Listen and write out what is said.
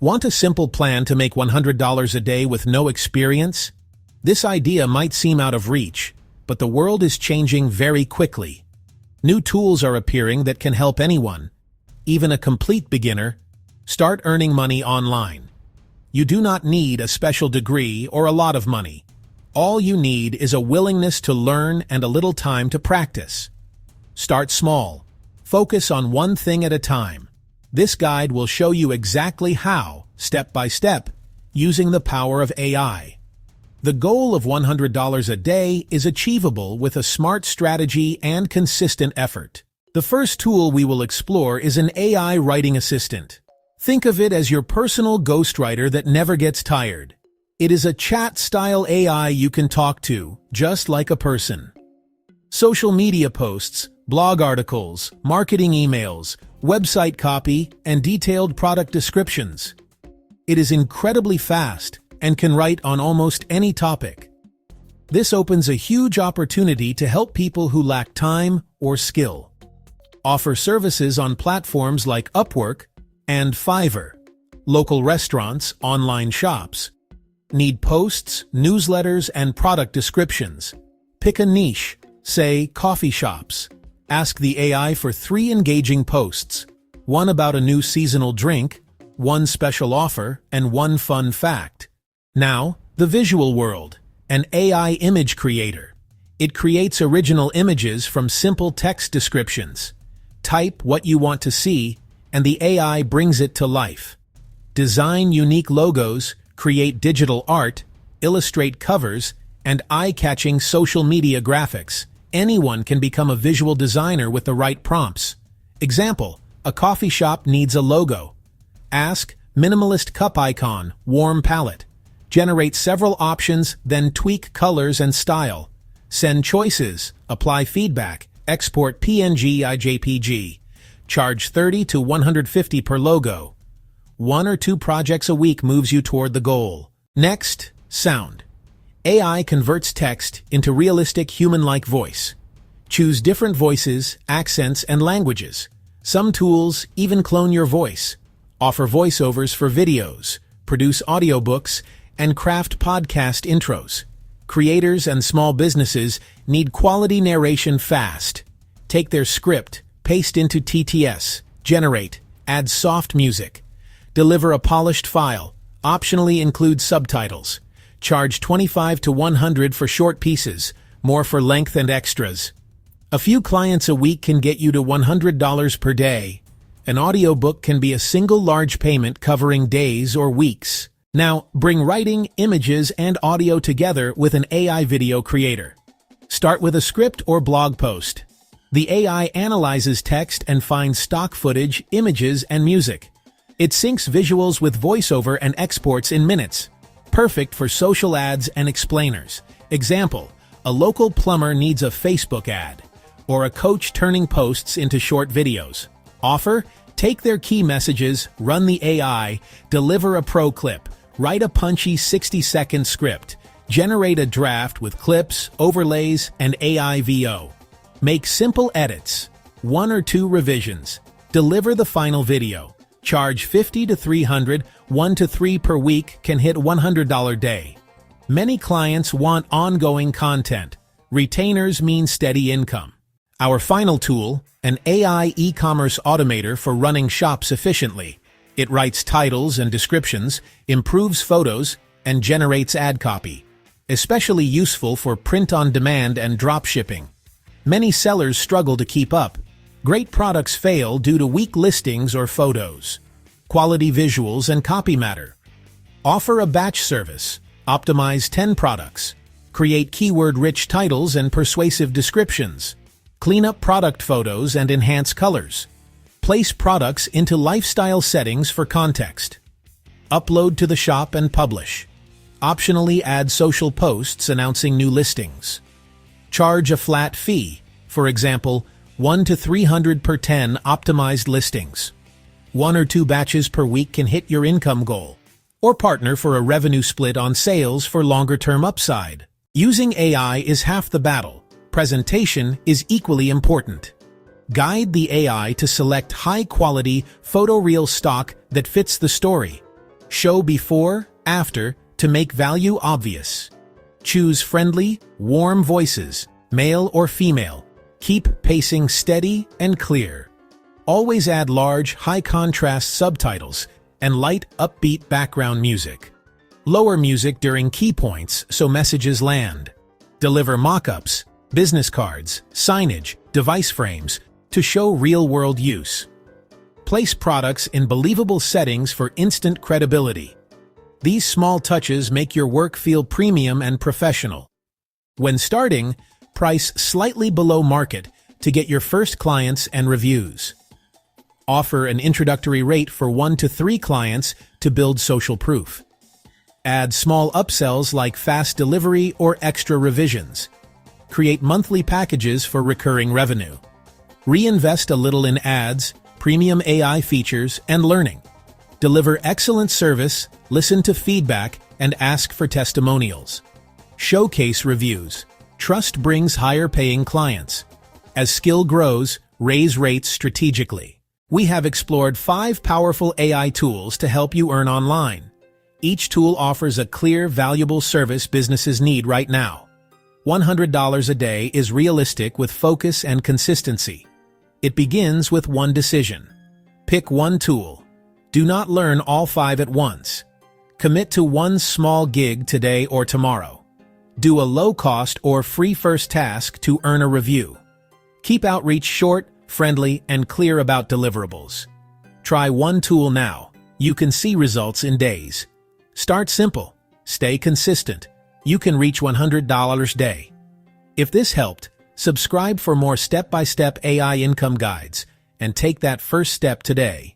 Want a simple plan to make $100 a day with no experience? This idea might seem out of reach, but the world is changing very quickly. New tools are appearing that can help anyone, even a complete beginner, start earning money online. You do not need a special degree or a lot of money. All you need is a willingness to learn and a little time to practice. Start small. Focus on one thing at a time. This guide will show you exactly how, step by step, using the power of AI. The goal of $100 a day is achievable with a smart strategy and consistent effort. The first tool we will explore is an AI writing assistant. Think of it as your personal ghostwriter that never gets tired. It is a chat-style AI you can talk to, just like a person. Social media posts, blog articles, marketing emails, website copy, and detailed product descriptions. It is incredibly fast and can write on almost any topic. This opens a huge opportunity to help people who lack time or skill. Offer services on platforms like Upwork and Fiverr, local restaurants, online shops. Need posts, newsletters, and product descriptions. Pick a niche, say coffee shops. Ask the AI for 3 engaging posts, one about a new seasonal drink, one special offer, and one fun fact. Now, the visual world, an AI image creator. It creates original images from simple text descriptions. Type what you want to see, and the AI brings it to life. Design unique logos, create digital art, illustrate covers, and eye-catching social media graphics. Anyone can become a visual designer with the right prompts. Example, a coffee shop needs a logo. Ask, minimalist cup icon, warm palette. Generate several options, then tweak colors and style. Send choices, apply feedback, export PNG IJPG. Charge $30 to $150 per logo. 1 or 2 projects a week moves you toward the goal. Next, sound. AI converts text into realistic human-like voice. Choose different voices, accents, and languages. Some tools even clone your voice. Offer voiceovers for videos, produce audiobooks, and craft podcast intros. Creators and small businesses need quality narration fast. Take their script, paste into TTS, generate, add soft music. Deliver a polished file, optionally include subtitles. Charge $25 to $100 for short pieces, more for length and extras. A few clients a week can get you to $100 per day. An audiobook can be a single large payment covering days or weeks. Now, bring writing, images, and audio together with an AI video creator. Start with a script or blog post. The AI analyzes text and finds stock footage, images, and music. It syncs visuals with voiceover and exports in minutes. Perfect for social ads and explainers. Example, a local plumber needs a Facebook ad, or a coach turning posts into short videos. Offer, take their key messages, run the AI, deliver a pro clip, write a punchy 60-second script, generate a draft with clips, overlays, and AI VO. Make simple edits, 1 or 2 revisions. Deliver the final video. Charge $50 to $300, 1 to 3 per week can hit $100 day. Many clients want ongoing content. Retainers mean steady income. Our final tool, an AI e-commerce automator for running shops efficiently. It writes titles and descriptions, improves photos, and generates ad copy. Especially useful for print-on-demand and drop shipping. Many sellers struggle to keep up. Great products fail due to weak listings or photos. Quality visuals and copy matter. Offer a batch service. Optimize 10 products. Create keyword-rich titles and persuasive descriptions. Clean up product photos and enhance colors. Place products into lifestyle settings for context. Upload to the shop and publish. Optionally add social posts announcing new listings. Charge a flat fee, for example, $1 to $300 per 10 optimized listings. 1 or 2 batches per week can hit your income goal. Or partner for a revenue split on sales for longer-term upside. Using AI is half the battle. Presentation is equally important. Guide the AI to select high-quality, photoreal stock that fits the story. Show before, after, to make value obvious. Choose friendly, warm voices, male or female. Keep pacing steady and clear. Always add large, high-contrast subtitles and light, upbeat background music. Lower music during key points so messages land. Deliver mock-ups, business cards, signage, device frames to show real-world use. Place products in believable settings for instant credibility. These small touches make your work feel premium and professional. When starting, price slightly below market to get your first clients and reviews. Offer an introductory rate for 1 to 3 clients to build social proof. Add small upsells like fast delivery or extra revisions. Create monthly packages for recurring revenue. Reinvest a little in ads, premium AI features, and learning. Deliver excellent service, listen to feedback, and ask for testimonials. Showcase reviews. Trust brings higher-paying clients. As skill grows, raise rates strategically. We have explored 5 powerful AI tools to help you earn online. Each tool offers a clear, valuable service businesses need right now. $100 a day is realistic with focus and consistency. It begins with one decision. Pick one tool. Do not learn all 5 at once. Commit to one small gig today or tomorrow. Do a low-cost or free first task to earn a review. Keep outreach short, friendly, and clear about deliverables. Try one tool now. You can see results in days. Start simple. Stay consistent. You can reach $100 a day. If this helped, subscribe for more step-by-step AI income guides and take that first step today.